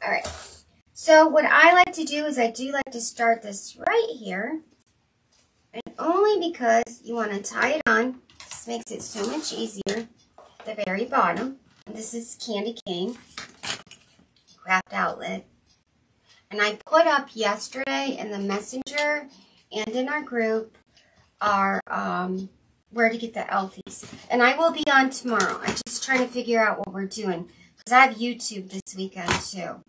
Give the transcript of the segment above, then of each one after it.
All right. So what I like to do is I do like to start this right here. And only because you want to tie it on. This makes it so much easier at the very bottom. And this is Candy Cane Craft Outlet. And I put up yesterday in the messenger and in our group our where to get the Elfies. And I will be on tomorrow. I'm just trying to figure out what we're doing. Because I have YouTube this weekend too.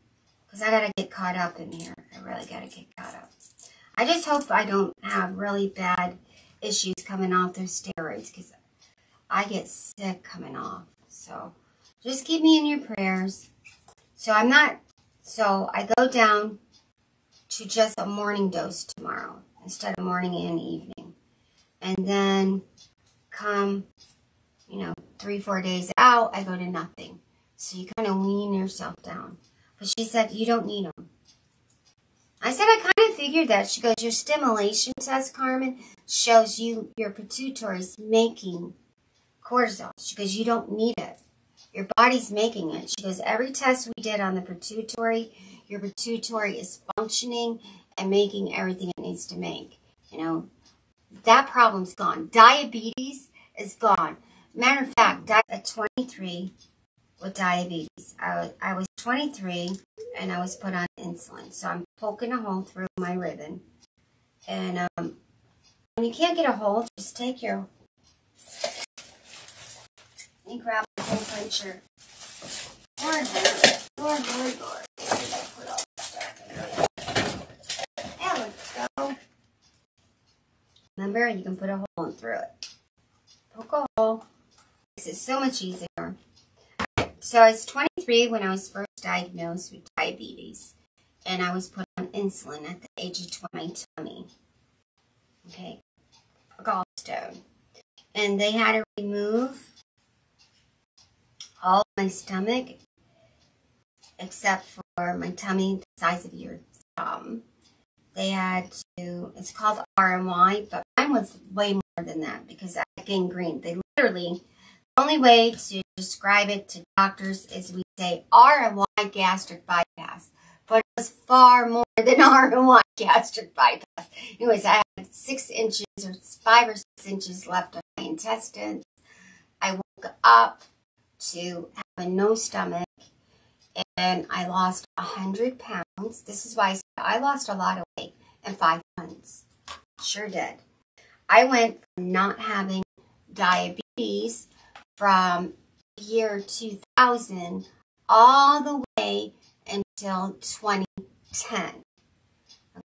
Because I got to get caught up in here. I really got to get caught up. I just hope I don't have really bad issues coming off those steroids. Because I get sick coming off. So just keep me in your prayers. So I go down to just a morning dose tomorrow. Instead of morning and evening. And then come, 3-4 days out, I go to nothing. So you kind of wean yourself down. But she said, you don't need them. I said, I kind of figured that. She goes, your stimulation test, Carmen, shows you your pituitary's making cortisol. She goes, you don't need it. Your body's making it. She goes, every test we did on the pituitary, your pituitary is functioning and making everything it needs to make. That problem's gone. Diabetes is gone. Matter of fact, at 23 with diabetes, I was 23 and I was put on insulin. So I'm poking a hole through my ribbon. And when you can't get a hole, just take your, you grab a whole puncher. Lord. Put all this stuff in there. There we go. Remember, you can put a hole through it. Poke a hole. Makes it so much easier. So I was 23 when I was first diagnosed with diabetes. And I was put on insulin at the age of 20, my tummy. Okay. A gallstone. And they had to remove all of my stomach except for my tummy, the size of your thumb. They had to, it's called RMY, but mine was way more than that because I gained green. They literally, the only way to describe it to doctors is we say RMY gastric bypass. But it was far more than RMY gastric bypass. Anyways, I had 6 inches or 5 or 6 inches left of my intestines. I woke up to having no stomach and I lost 100 pounds. This is why I lost a lot of weight in 5 months. Sure did. I went from not having diabetes from year 2000 all the way until 2010.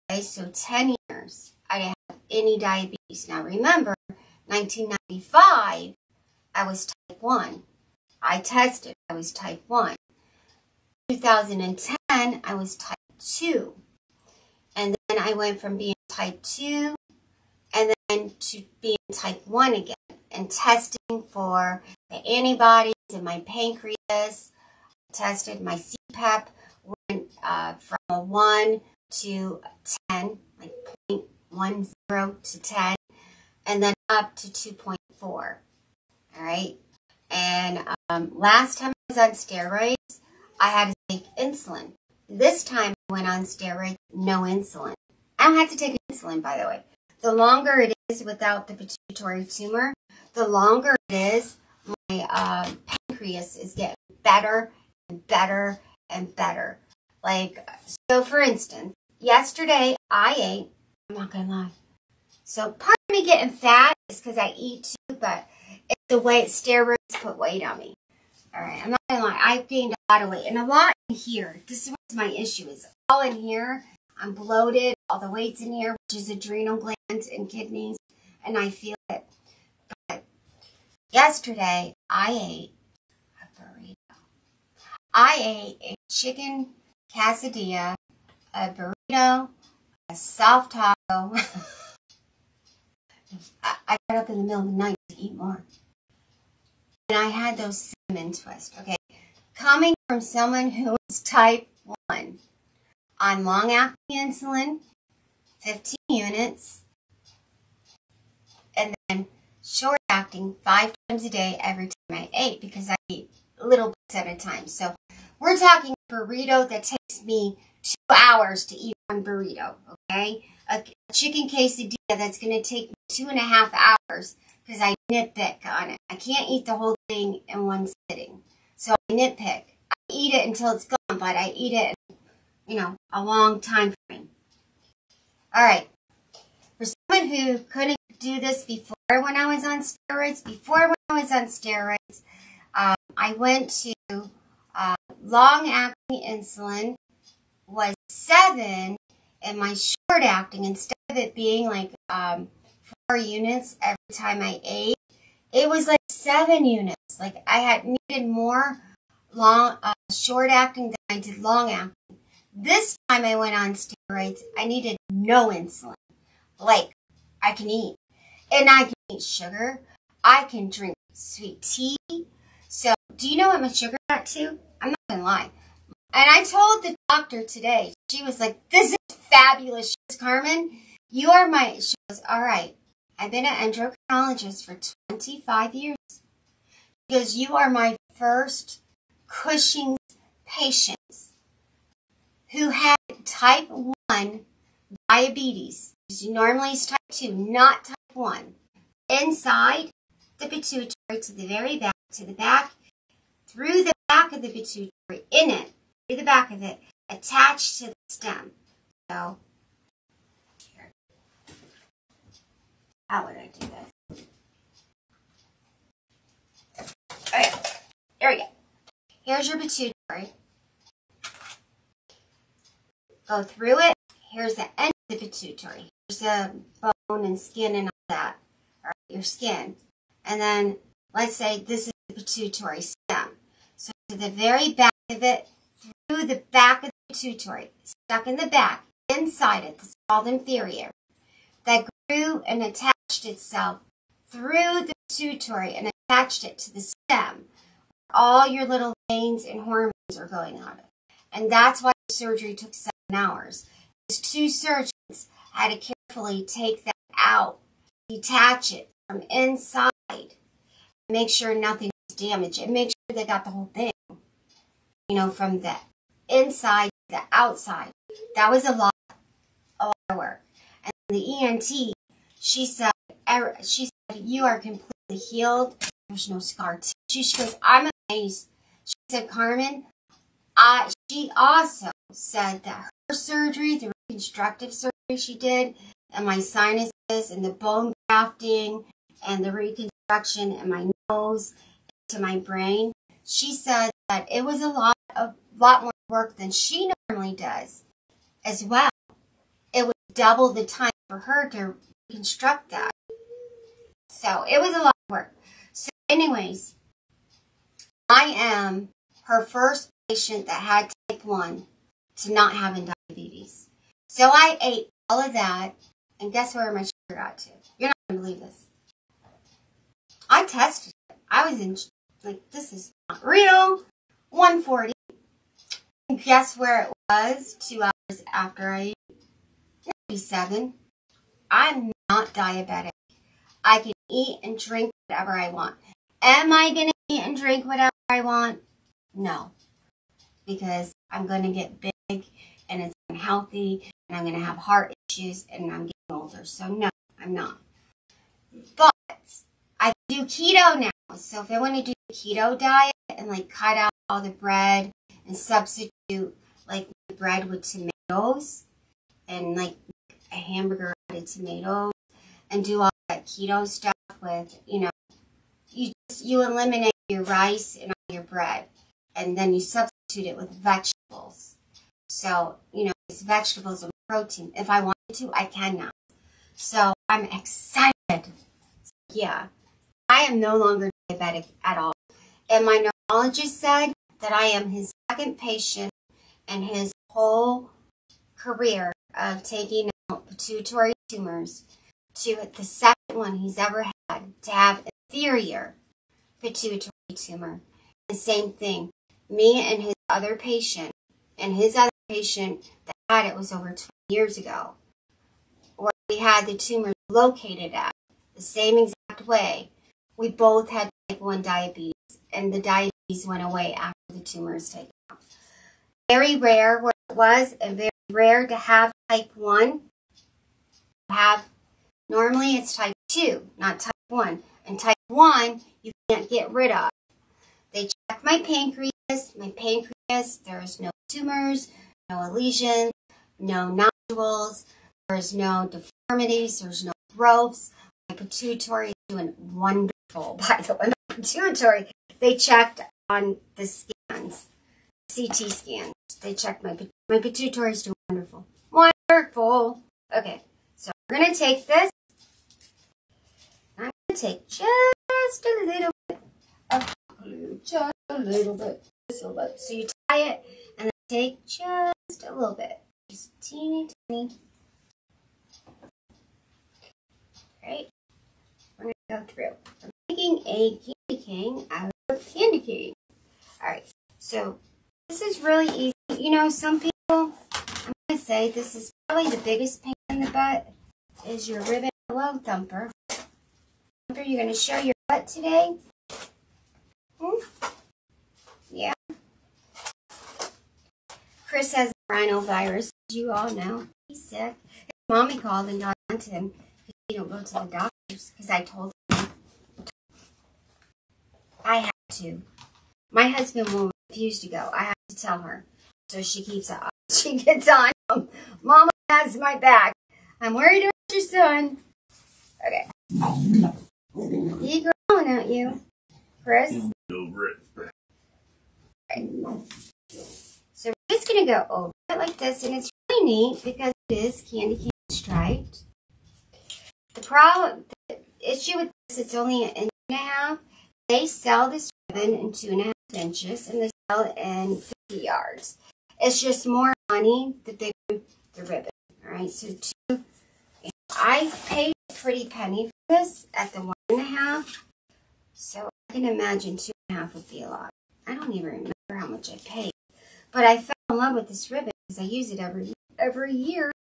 Okay, so 10 years I didn't have any diabetes. Now remember, 1995, I was type 1. I tested, I was type 1. 2010, I was type 2. And then I went from being type 2 and then to being type 1 again. And testing for the antibodies in my pancreas. Tested my CPAP. Went from a 1 to 10. Like 0.10 to 10. And then up to 2.4. Alright? And last time I was on steroids, I had to take insulin. This time I went on steroids, no insulin. I don't have to take insulin, by the way. The longer it is without the pituitary tumor, the longer it is, my pancreas is getting better and better and better. Like, so for instance, yesterday I ate, I'm not going to lie. So part of me getting fat is because I eat too, but it's the way steroids put weight on me. Alright, I'm not going to lie. I've gained a lot of weight and a lot in here. This is what my issue is. All in here, I'm bloated. All the weight's in here, which is adrenal glands and kidneys, and I feel it. But yesterday, I ate a burrito. I ate a chicken quesadilla, a burrito, a soft taco. I got up in the middle of the night to eat more. And I had those cinnamon twists, okay? Coming from someone who is type 1 on long-acting insulin, 15 units, and then short-acting 5 times a day every time I ate because I eat little bits at a time. So we're talking burrito that takes me 2 hours to eat one burrito, okay? A chicken quesadilla that's going to take me 2.5 hours because I nitpick on it. I can't eat the whole thing in one sitting. So I nitpick. I eat it until it's gone, but I eat it in, a long time frame. All right. For someone who couldn't do this before when I was on steroids, I went to long-acting insulin was 7, and my short-acting, instead of it being like 4 units every time I ate, it was like 7 units. Like I had needed more short-acting than I did long-acting. This time I went on steroids, I needed no insulin. Like, I can eat. And I can eat sugar. I can drink sweet tea. So, do you know what my sugar got to? I'm not going to lie. And I told the doctor today, she was like, this is fabulous. She goes, Carmen, you are my, she goes, all right. I've been an endocrinologist for 25 years. She goes, you are my first Cushing's patient who had type 1 diabetes. Normally it's type 2, not type 1. Inside the pituitary to the very back, through the back of the pituitary, through the back of it, attached to the stem. So, here. How would I do this? Okay, here we go. Here's your pituitary. Go through it. Here's the end of the pituitary. Here's the bone and skin and all that. All right, your skin. And then, let's say this is the pituitary stem. So to the very back of it, through the back of the pituitary, stuck in the back, inside it, it's called inferior, that grew and attached itself through the pituitary and attached it to the stem. All your little veins and hormones are going on it. And that's why the surgery took 7 hours. These 2 surgeons had to carefully take that out, detach it from inside, make sure nothing was damaged, and make sure they got the whole thing, from the inside to the outside. That was a lot of work. And the ENT, she said, you are completely healed. There's no scar tissue. She goes, I'm amazed. She said, Carmen, she also said that her surgery, the reconstructive surgery she did, and my sinuses and the bone grafting and the reconstruction in my nose to my brain, she said that it was a lot more work than she normally does as well. It would double the time for her to reconstruct that. So it was a lot of work. So anyways, I am her first patient that had type 1 to not having diabetes. So I ate all of that, and guess where my sugar got to? You're not going to believe this. I tested it. I was in, this is not real. 140. And guess where it was 2 hours after I ate? 97. I'm not diabetic. I can eat and drink whatever I want. Am I going to eat and drink whatever I want? No. Because I'm going to get big and it's unhealthy and I'm going to have heart issues and I'm getting older. So no, I'm not. But I do keto now. So if I want to do the keto diet and cut out all the bread and substitute bread with tomatoes and a hamburger added tomatoes and do all that keto stuff with, you eliminate your rice and all your bread and then you substitute it with vegetables. So, these vegetables are protein. If I wanted to, I can now. So I'm excited. Yeah, I am no longer diabetic at all. And my neurologist said that I am his second patient in his whole career of taking out pituitary tumors to the second one he's ever had to have inferior pituitary tumor. The same thing. Me and his other patient, that had it was over 20 years ago, where we had the tumors located at, the same exact way. We both had type 1 diabetes, and the diabetes went away after the tumors taken out. very rare where it was, and very rare to have type 1. Normally it's type 2, not type 1. And type 1, you can't get rid of. They checked my pancreas. There's no tumors, no lesions, no nodules, there's no deformities, there's no growths. My pituitary is doing wonderful, by the way. My pituitary, they checked on the scans, CT scans. They checked my pituitary is doing wonderful. Wonderful. Okay, so we're going to take this. I'm going to take just a little bit of glue, just a little bit. So you tie it and then take just a little bit. Just teeny, tiny. Right? We're going to go through. I'm making a candy cane out of candy cane. Alright, so this is really easy. You know, some people, I'm going to say this is probably the biggest pain in the butt is your ribbon pillow thumper. You're going to show your butt today? Yeah. Chris has rhinovirus, as you all know. He's sick. His mommy called and got on to him because he don't go to the doctors because I told him. I have to. My husband will refuse to go. I have to tell her. So she keeps on. She gets on him. Mama has my back. I'm worried about your son. Okay. You growing, aren't you, Chris? Okay. So we're just going to go over it like this, and it's really neat because it is candy cane striped. The issue with this, it's only an inch and a half. They sell this ribbon in 2.5 inches, and they sell it in 50 yards. It's just more money that they put the ribbon. All right, so I paid a pretty penny for this at the 1.5. So I can imagine 2.5 would be a lot. I don't even remember how much I paid. But I fell in love with this ribbon because I use it every year.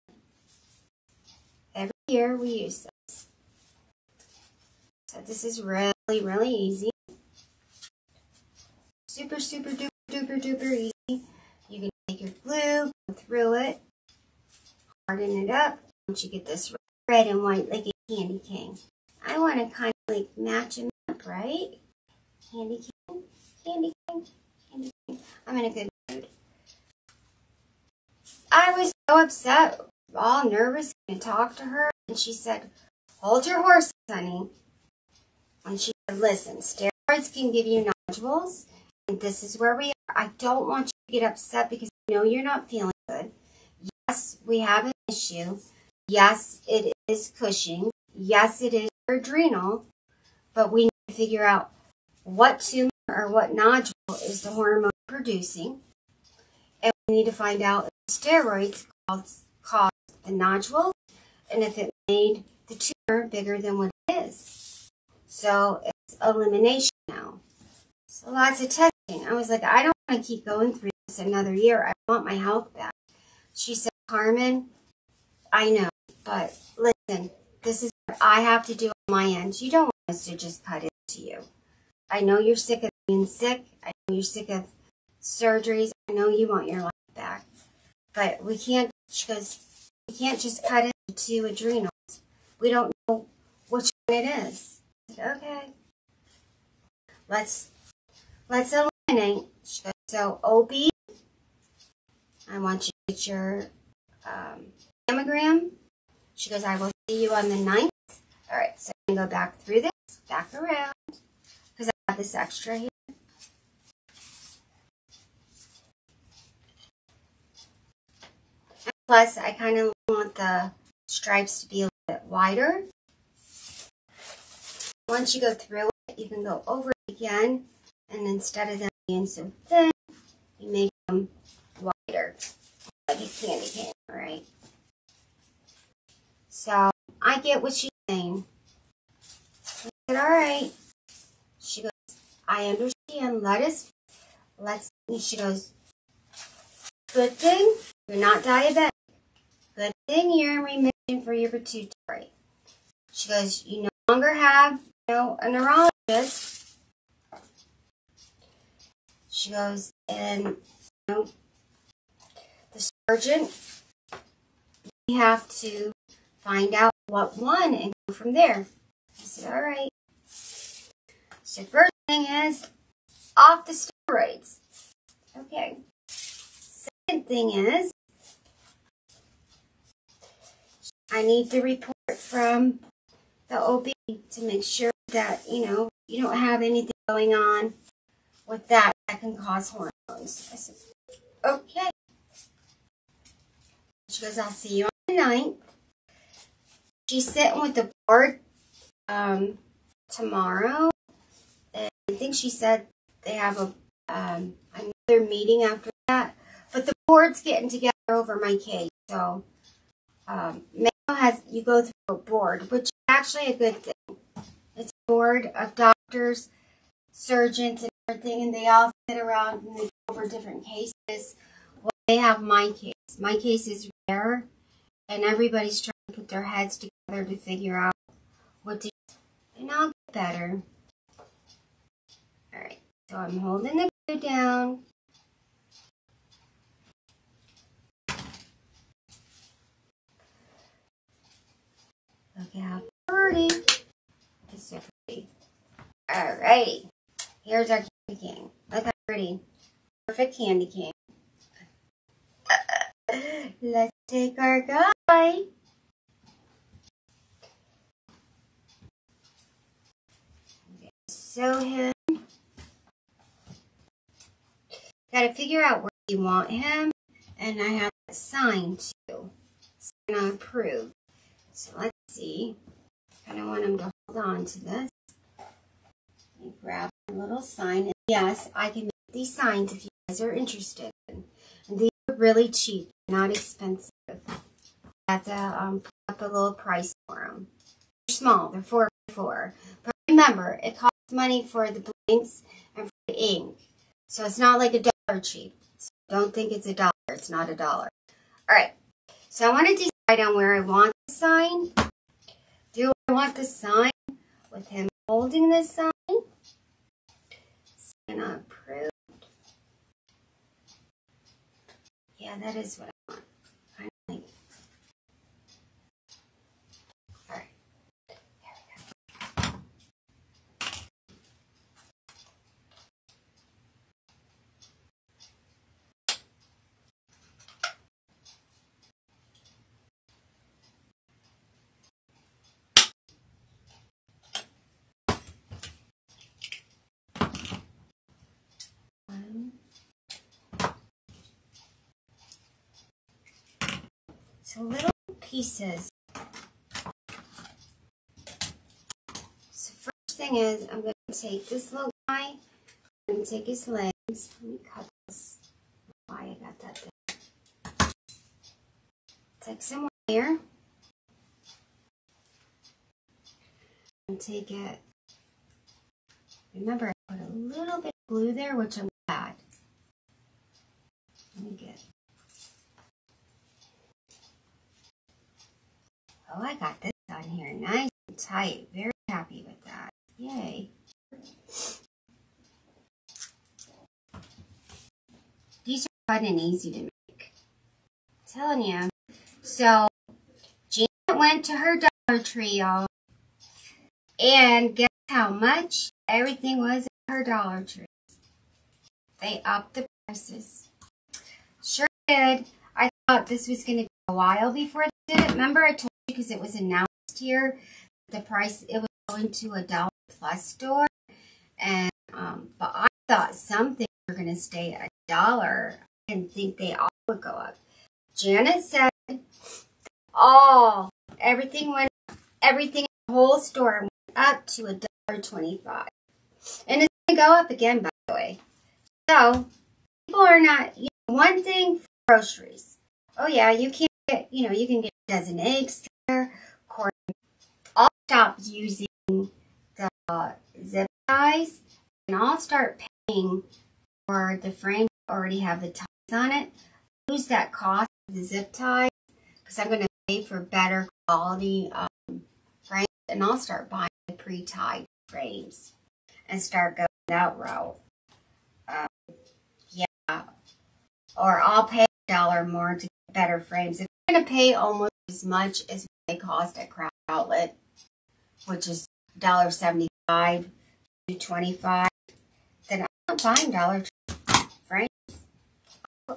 Every year we use this. So this is really, really easy. Super, super, duper, duper, duper easy. You can take your glue, go through it, harden it up. Once you get this red and white like a candy cane. I want to kind of like match them up, right? Candy cane, candy cane, candy cane. I'm in a good mood. I was so upset, all nervous, and talked to her, and she said, hold your horses, honey. And she said, listen, steroids can give you nodules, and this is where we are. I don't want you to get upset because I know you're not feeling good. Yes, we have an issue. Yes, it is Cushing. Yes, it is adrenal, but we need to figure out what tumor or what nodule is the hormone producing, and we need to find out if steroids caused the nodule and if it made the tumor bigger than what it is. So it's elimination now. So lots of testing. I was like, I don't want to keep going through this another year. I want my health back. She said, Carmen, I know, but listen, this is what I have to do on my end. You don't want us to just cut it to you. I know you're sick of being sick. I know you're sick of surgeries. I know you want your life back. But we can't, because we can't just cut it to adrenals. We don't know which one it is. I said, okay. Let's eliminate. She goes, so OB, I want you to get your mammogram. She goes, I will see you on the 9th. All right, so I'm going to go back through this, back around, because I have this extra here. And plus, I kind of want the stripes to be a little bit wider. Once you go through it, you can go over it again, and instead of them being so thin, you make them wider, like a candy cane, all right? So I get what she's saying. I said, all right. She goes, I understand. She goes, good thing you're not diabetic. Good thing you're in remission for your pituitary. She goes, you no longer have, a neurologist. She goes, and, the surgeon, we have to find out what one and go from there. I said, all right. So first thing is off the steroids. Okay. Second thing is I need the report from the OB to make sure that, you don't have anything going on with that can cause hormones. I said, okay. She goes, I'll see you on the 9th. She's sitting with the board tomorrow. And I think she said they have another meeting after that. But the board's getting together over my case. So Mayo you go through a board, which is actually a good thing. It's a board of doctors, surgeons, and everything, and they all sit around and they go over different cases. Well, they have my case. My case is rare, and everybody's trying to put their heads together to figure out what to do, and I'll get better. Alright, so I'm holding the glue down. Look how pretty. It's so pretty. Alrighty. Here's our candy cane. Look how pretty. Perfect candy cane. Let's take our guy. Sew him. Gotta figure out where you want him. And I have that sign too. Sign on approved. So let's see. Kind of want him to hold on to this. Let me grab a little sign. And yes, I can make these signs if you guys are interested. And these are really cheap, not expensive. I have to put up a little price for them. They're small. They're 4x4. But remember, it costs money for the blanks and for the ink. So it's not like $1 cheap. So don't think it's $1. It's not $1. Alright. So I want to decide on where I want the sign. Do I want the sign with him holding the sign? Sign approved. Yeah, that is what I want. Kind of like. Alright. There we go. So little pieces. So first thing is I'm going to take this little guy. I'm going to take his legs. Let me cut this. Why I got that there. Take some wire. And take it. Remember, I put a little bit of glue there, which I'm glad. Let me get. Oh, I got this on here nice and tight. Very happy with that. Yay. These are fun and easy to make. I'm telling you. So, Janet went to her Dollar Tree, y'all. And guess how much everything was at her Dollar Tree? They upped the prices. Sure did. I thought this was going to be a while before they did it. Remember I told you because it was announced here, the price, it was going to a $1 plus store. And, but I thought some things were going to stay at $1. I didn't think they all would go up. Janet said everything in the whole store went up to $1.25. And it's going to go up again, by the way. So, people are not, one thing for groceries. Oh yeah, you can't get, you can get a dozen eggs there. Of course, I'll stop using the zip ties and I'll start paying for the frame that already have the ties on it. Lose that cost of the zip ties because I'm going to pay for better quality frames, and I'll start buying pre-tied frames and start going that route. Yeah, or I'll pay dollar more to get better frames. If you're going to pay almost as much as they cost at Craft Outlet, which is $1.75 to $2.25, then I'm not buying Dollar Tree frames.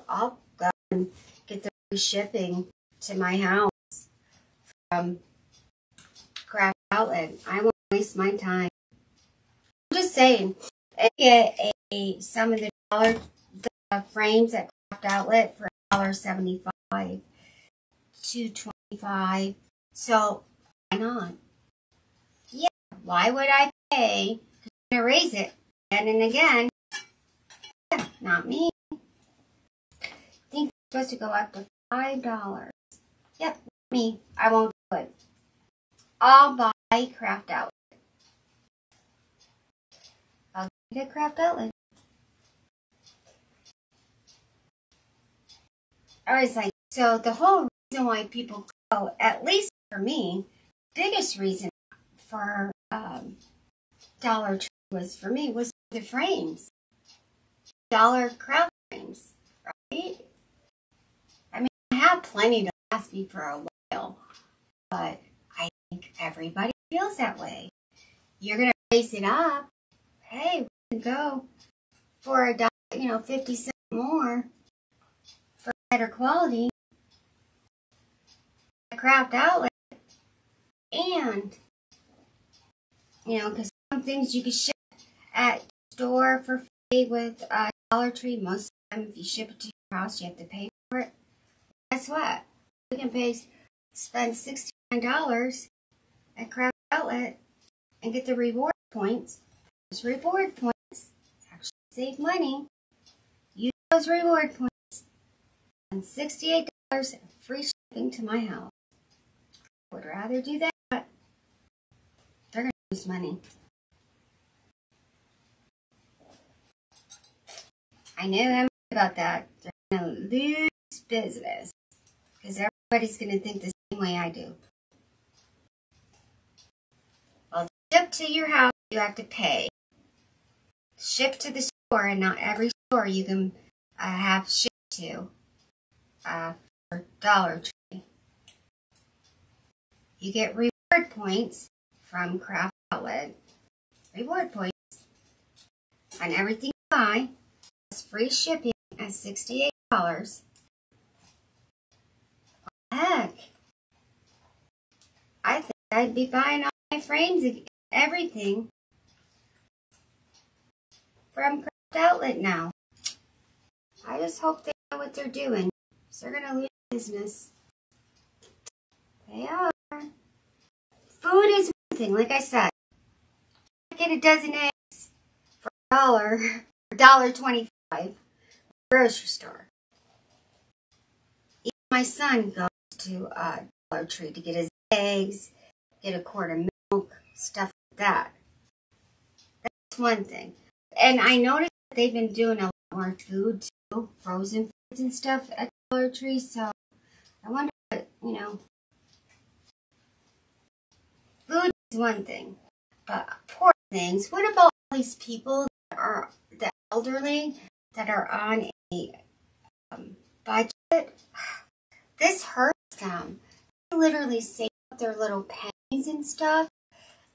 I'll go and get the free shipping to my house from Craft Outlet. I won't waste my time. I'm just saying, I get some of the frames at Craft Outlet for $1.75 to $2.25. So why not? Yeah, why would I pay? Because I'm going to raise it again and again. Yeah, not me. I think it's supposed to go up to $5. Yep, me. I won't do it. I'll buy Craft Outlet. I'll get Craft Outlet. I was like, so the whole reason why people go, at least for me, biggest reason for Dollar Tree was for the frames. Dollar Craft frames, right? I mean, I have plenty to last me for a while, but I think everybody feels that way. You're going to raise it up. Hey, we can go for a dollar, 50 cents more for better quality at Craft Outlet. And, because some things you can ship at store for free with Dollar Tree. Most of the time, if you ship it to your house, you have to pay for it. Guess what? You can spend $69 at Craft Outlet and get the reward points. Those reward points actually save money. Use those reward points and $68 free shipping to my house. I would rather do that. They're going to lose money. I knew them about that. They're going to lose business because everybody's going to think the same way I do. Well, to ship to your house, you have to pay. Ship to the store, and not every store you can have shipped to for Dollar Tree. You get reward points from Craft Outlet. Reward points on everything you buy. Plus free shipping at $68. Heck, I think I'd be buying all my frames and everything from Craft Outlet now. I just hope they know what they're doing. So they're going to lose business. They are. Food is one thing, like I said. I get a dozen eggs for $1.25 at the grocery store. Even my son goes to Dollar Tree to get his eggs, get a quart of milk, stuff like that. That's one thing. And I noticed that they've been doing a lot more food too, frozen foods and stuff at Dollar Tree, so I wonder what, food is one thing, but poor things. What about all these people that are the elderly that are on a budget? This hurts them. They literally save up their little pennies and stuff.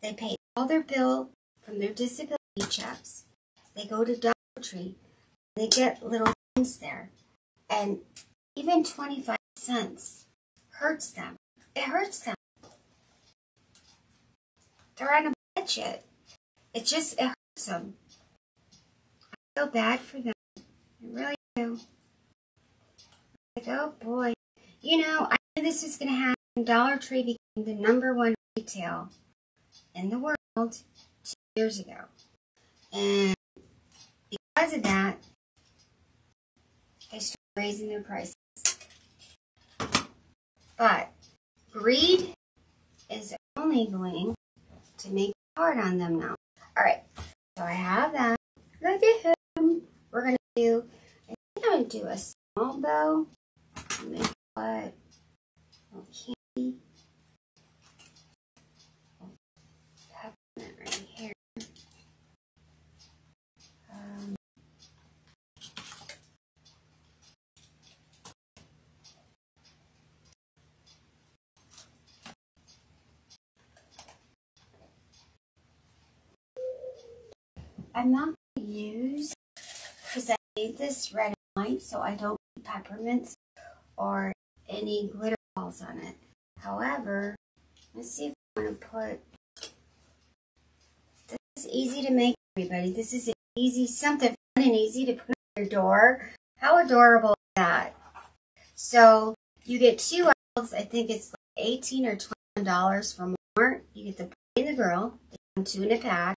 They pay all their bill from their disability checks. They go to Dollar Tree. They get little things there. And even 25 cents hurts them. It hurts them. They're on a budget. It hurts them. I feel bad for them. I really do. Like, oh boy. I knew this was going to happen. Dollar Tree became the #1 retail in the world 2 years ago. And because of that, they started raising their prices. But greed is only going to make it hard on them now. Alright, so I have that. Look at him. We're going to do, I think I'm going to do a small bow. Make what? Candy. Peppermint right here. I'm not going to use, because I made this red and white, so I don't put peppermints or any glitter balls on it. However, let's see if I want to put, this is easy to make, everybody. This is easy, something fun and easy to put on your door. How adorable is that? So you get 2 owls. I think it's like $18 or $21 for more. You get the boy and the girl. They come 2 in a pack.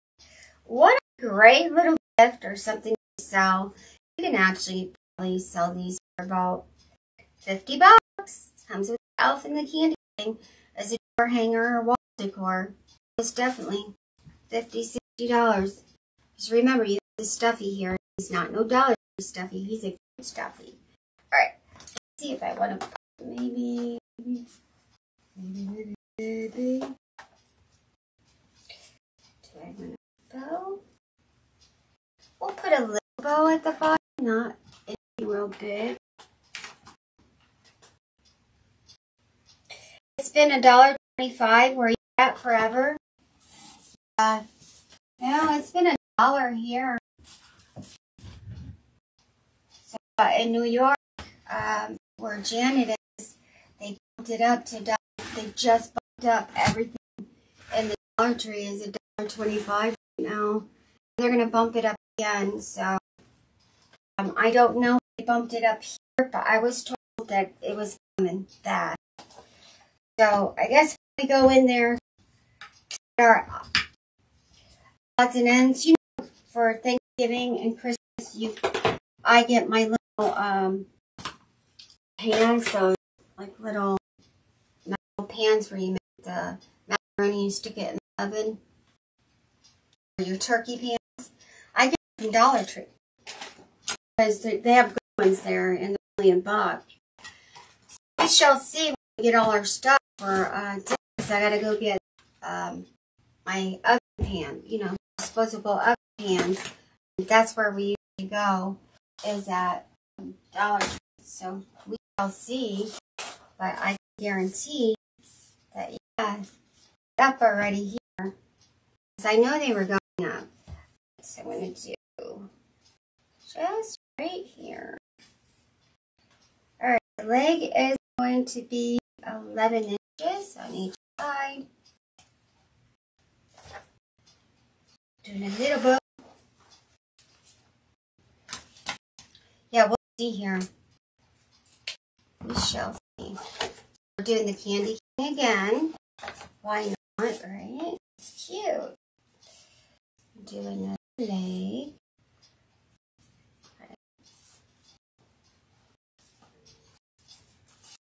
What a great little gift or something to sell. You can actually probably sell these for about $50. Comes with the elf and the candy thing as a door hanger or wall decor. It's definitely $50, $60. Just remember, you have the stuffy here. He's not no Dollar Tree stuffy. He's a good stuffy. All right. Let's see if I want to put maybe. Do I want a bow? We'll put a little bow at the bottom, not anything real big. It's been $1.25. Where you at forever? No, it's been $1 here. So in New York, where Janet is, they bumped it up to $1. They just bumped up everything, and the Dollar Tree is $1.25 right now. They're gonna bump it up again. So I don't know if they bumped it up here, but I was told that it was coming fast. So I guess we go in there. Our odds and ends, you know, for Thanksgiving and Christmas, I get my little pans, those like little metal pans where you make the macaroni and stick it in the oven. Or your turkey pans. I get them from Dollar Tree because they have good ones there and they're only $1. So we shall see when we get all our stuff for dinner. I gotta go get my oven pan, you know, disposable oven pan. That's where we usually go, is at Dollar Tree. So we shall see, but I guarantee that, yeah, it's up already here. Because I know they were going up. So I'm going to do just right here. Alright, the leg is going to be 11 inches on each side. Doing a little bit. Yeah, we'll see here. We shall see. We're doing the candy king again. Why not, right? It's cute. Do another leg.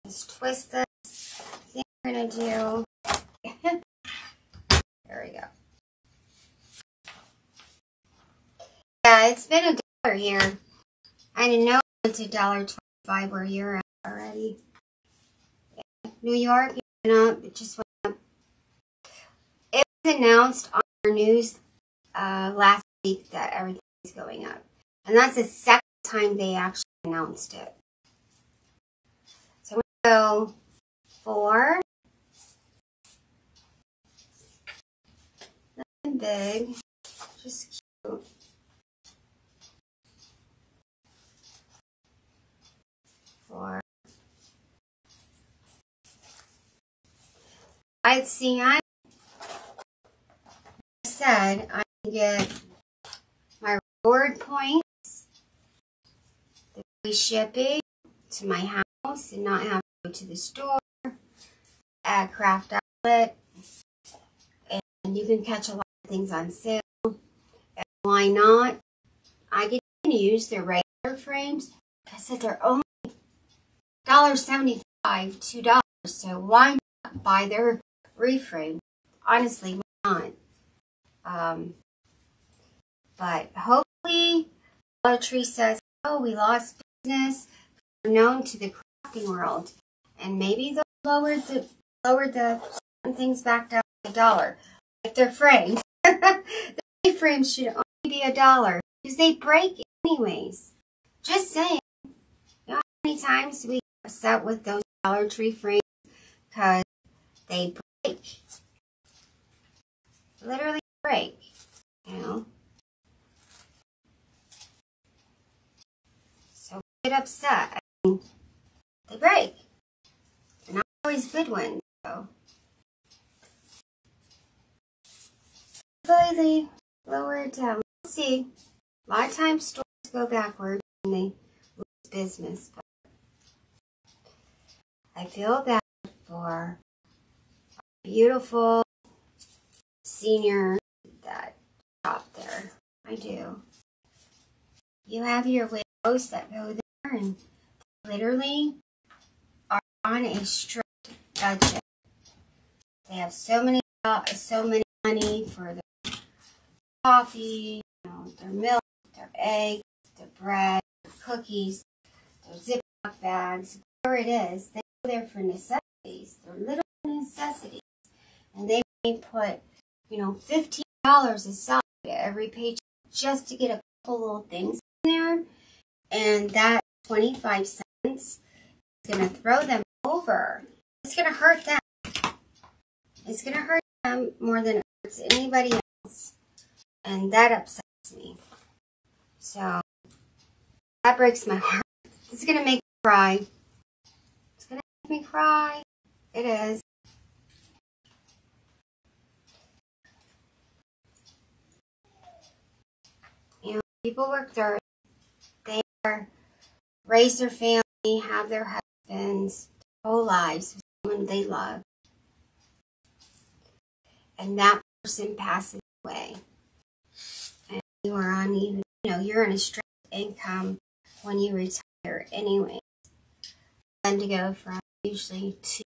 Just twist this. See what we're going to do. There we go. Yeah, it's been $1 here. I didn't know it's $1.25 where you're at already. Yeah. New York, you know, it just went up. It was announced on our news last week that everything is going up. And that's the second time they actually announced it. So we're going to go for nothing big, just cute. For I said I can get my reward points, the free shipping to my house and not have to go to the store, at Craft Outlet, and you can catch a lot of things on sale. And why not? I get to use their regular frames. Like I said, they're only $1.75, $2. So why not buy their reframe? Honestly, why not? But hopefully Dollar Tree says, oh, we lost business. We're known to the crafting world. And maybe they'll lower the things back down to $1. Like their frames. The frames should only be $1 because they break anyways. Just saying. You know how many times we get upset with those Dollar Tree frames because they break. Literally break. You know. get upset, they break. They're not always good ones, so. Hopefully they lower it down. We'll see. A lot of times stores go backwards and they lose business, but I feel bad for beautiful senior that shop there. I do. You have your widows that go there and literally are on a strict budget. They have so many money for their coffee, their milk, their eggs, their bread, their cookies, their Ziploc bags, whatever it is. They go there for necessities. They're little necessities. And they may put, $15 aside every paycheck just to get a couple little things in there. And that 25 cents is going to throw them over. It's going to hurt them. It's going to hurt them more than it hurts anybody else. And that upsets me. So, that breaks my heart. It's going to make me cry. It's going to make me cry. It is. People work their, raise their family, have their husbands, their whole lives with someone they love. And that person passes away. And you are on even, you're in a strict income when you retire anyway. And to go from usually 2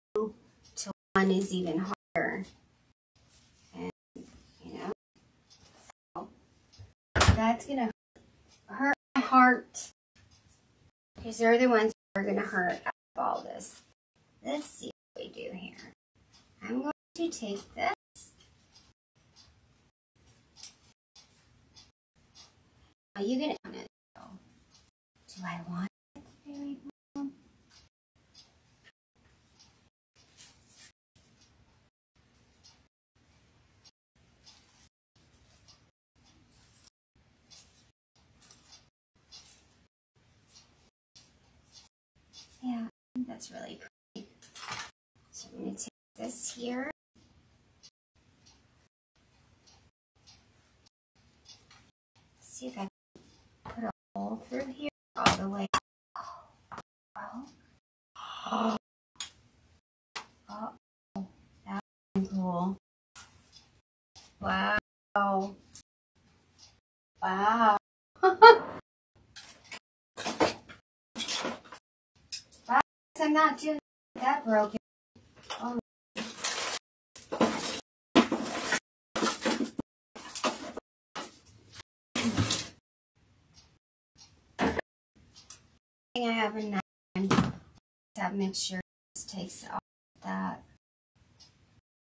to 1 is even harder. And, so that's going to hurt my heart. Because they're the ones who are going to hurt out of all this. Let's see what we do here. I'm going to take this. Are you going to want it? Do I want it very well? Yeah, I think that's really pretty. So I'm going to take this here. See if I can put a hole through here all the way. Oh, that's cool. Wow. Wow. I'm not doing that broken. Oh. I have a knife. That mixture just takes off that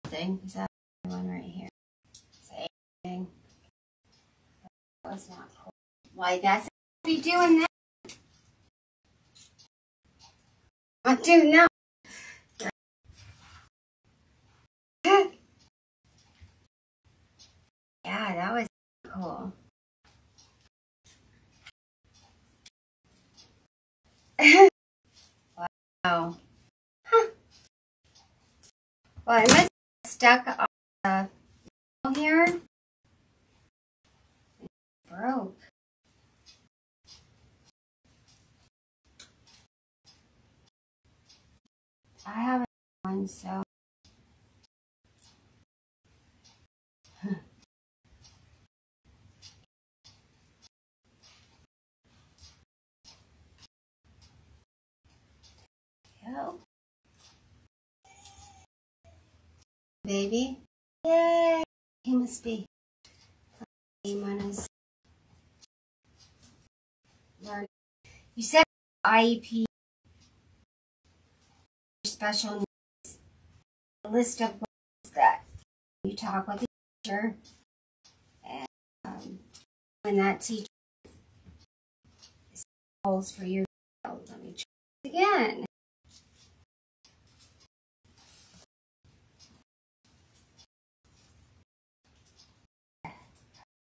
thing. Is that one right here? Same thing. That was not cool. Why that's be doing that? I do not. Yeah, that was cool. Wow. Huh. Well, I must have stuck on the wall here. It broke. I have one, so. Go. Baby. Yay! He must be playing on his learning. You said IEP special needs. A list of words that you talk with the teacher, and when that teacher holds for your child. Let me try it again.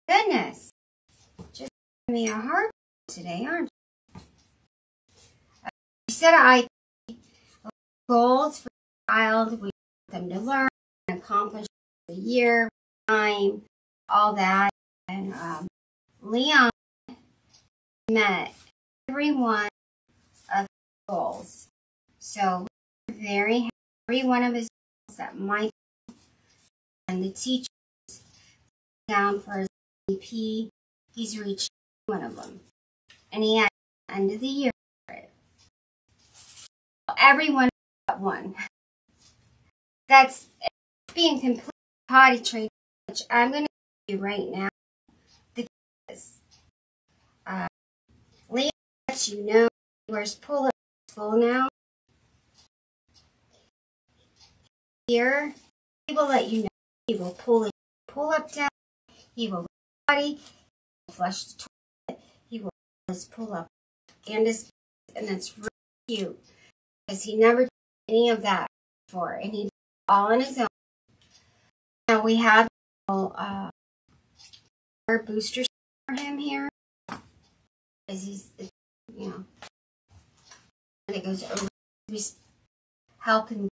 Goodness, just giving me a heart today, aren't you? set a goals for the child. We want them to learn and accomplish the year, time, all that. And Leon met every one of his goals. So we're very happy. Every one of his goals that Michael and the teachers down for his EP, he's reached one of them. And he had the end of the year for it. Everyone but one. That's being completely potty trained, which I'm going to do right now. The kids. Leah lets you know where's pull-up full now. Here, he will let you know. He will pull up down. He will potty. He will flush the toilet. He will just pull up and that's really cute because he never did any of that before, and he did it all on his own. Now we have our boosters for him here, because he's, you know, and it goes over. We help him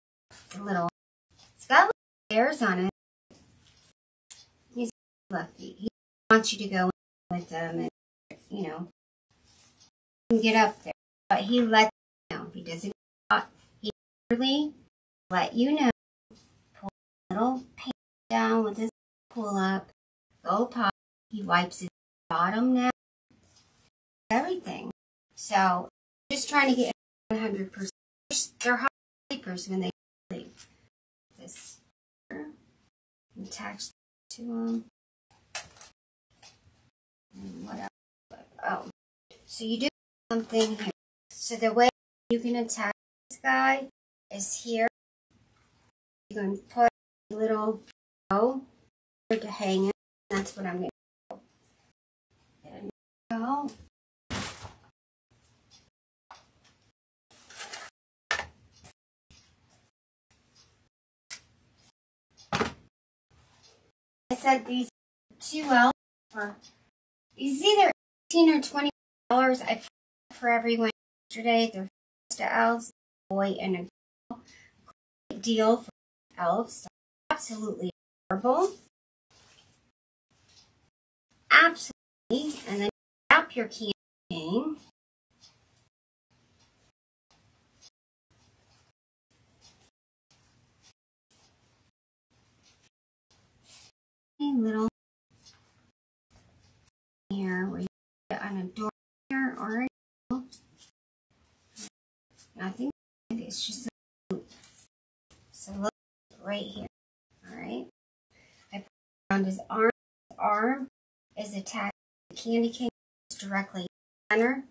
a little. It's got little hairs on it. He's lucky. He wants you to go in with them and, you know, get up there. But he lets you know. If he doesn't get up, he literally let you know. Pull a little paint down with his pull up. Go pop. He wipes his bottom now. Everything. So, just trying to get 100%. They're hot sleepers when they sleep. This here. Attach to them. And what else? Oh. So you do something here. So the way you can attach this guy is here. You're going to put a little bow to hang it. That's what I'm going to do. There you go. I said these 2 elves for these either $18 or $20. I paid for everyone yesterday. They're to elves, a boy and a girl. Great deal for elves. Absolutely adorable. Absolutely. And then wrap your candy cane. Little here where you put it on a door here or I think it's just a loop. So look right here. Alright. I put it around his arm. His arm is attached to the candy cane directly center.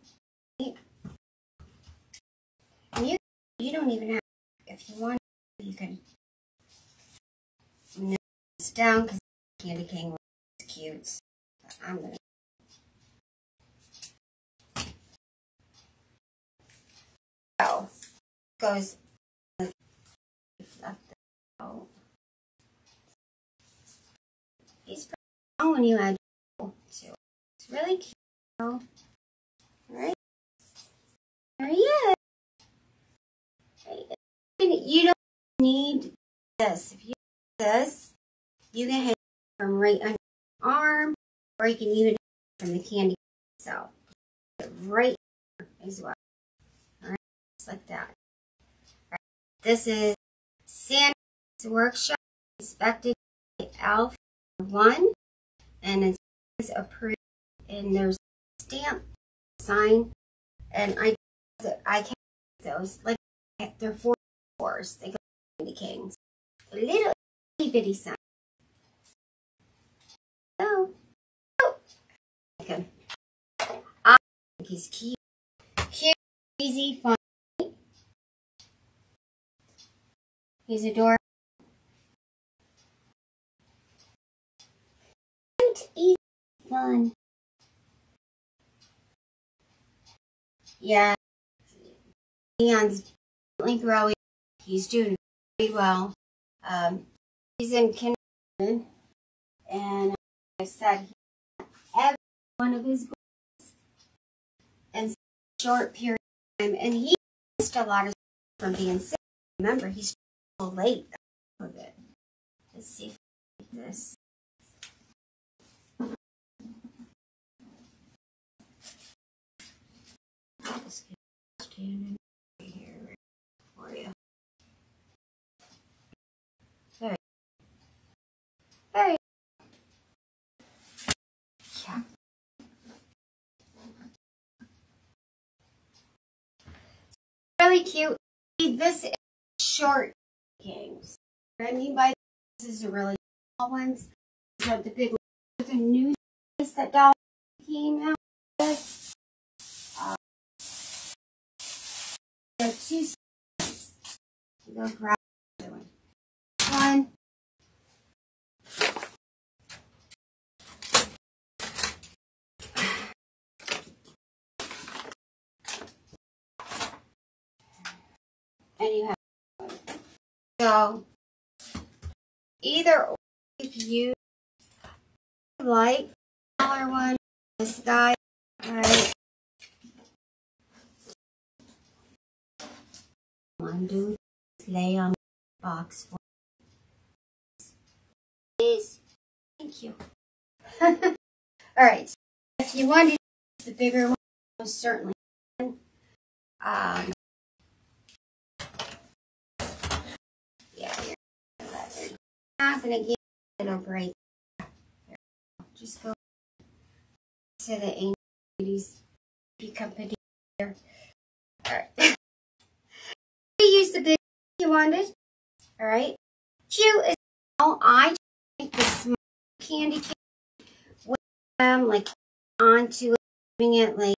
And you don't even have, if you want, you can nail this down because the candy cane was cute. So I'm gonna go. Goes left out. He's pretty long when you add to it. It's really cute. Alright. There he is. You don't need this. If you do this, you can hang it from right under your arm, or you can use it from the candy itself. Right here as well. Alright, just like that. Right. This is Santa's Workshop, inspected by Alf 1, and it's approved, and there's a stamp, sign, and I can't those, like, they're 4 fours. They go candy canes. A little itty bitty sign. Oh. Okay. I think he's cute. Cute, easy, fun. He's adorable. Cute, easy, fun. Yeah. Leon's growing. He's doing very well. He's in kindergarten, and I said every one of his goals in a short period of time, and he missed a lot of from being sick. Remember, he's so late of it. Let's see if I can get this. Just standing here for you. There. There. Yeah. Really cute. This is short games. What I mean by this is the really small ones. So the big the new size that Dollar came out with. There are two sizes. Go grab the other one. One. And you have so either or if you like the smaller one, this guy, right? Undo, lay on the box for please. Thank you. Alright, so if you want to use the bigger one, most certainly can. Yeah, you're not going to get it'll break. Just go to the 80s company here. Alright. You use the big you wanted. Alright. Q is how I take the small candy cane with them, like onto it, putting it like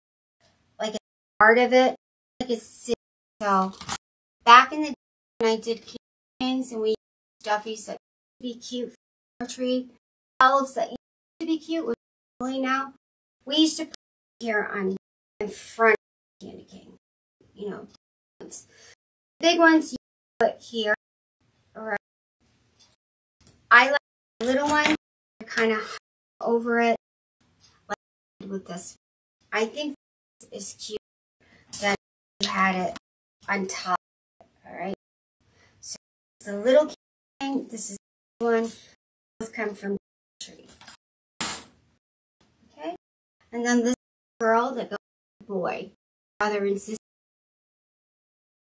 a part of it, like a sit. So back in the day when I did candy canes and we used stuffies that used to be cute for a tree, elves that used to be cute with really now, we used to put here on in front of the candy cane. You know, big ones you put here. Alright. I like the little one kind of over it like with this. I think this is cute that you had it on top. Alright. So it's a little king. This is the one. Both come from the tree. Okay. And then this girl that goes with the boy. Brother and sister.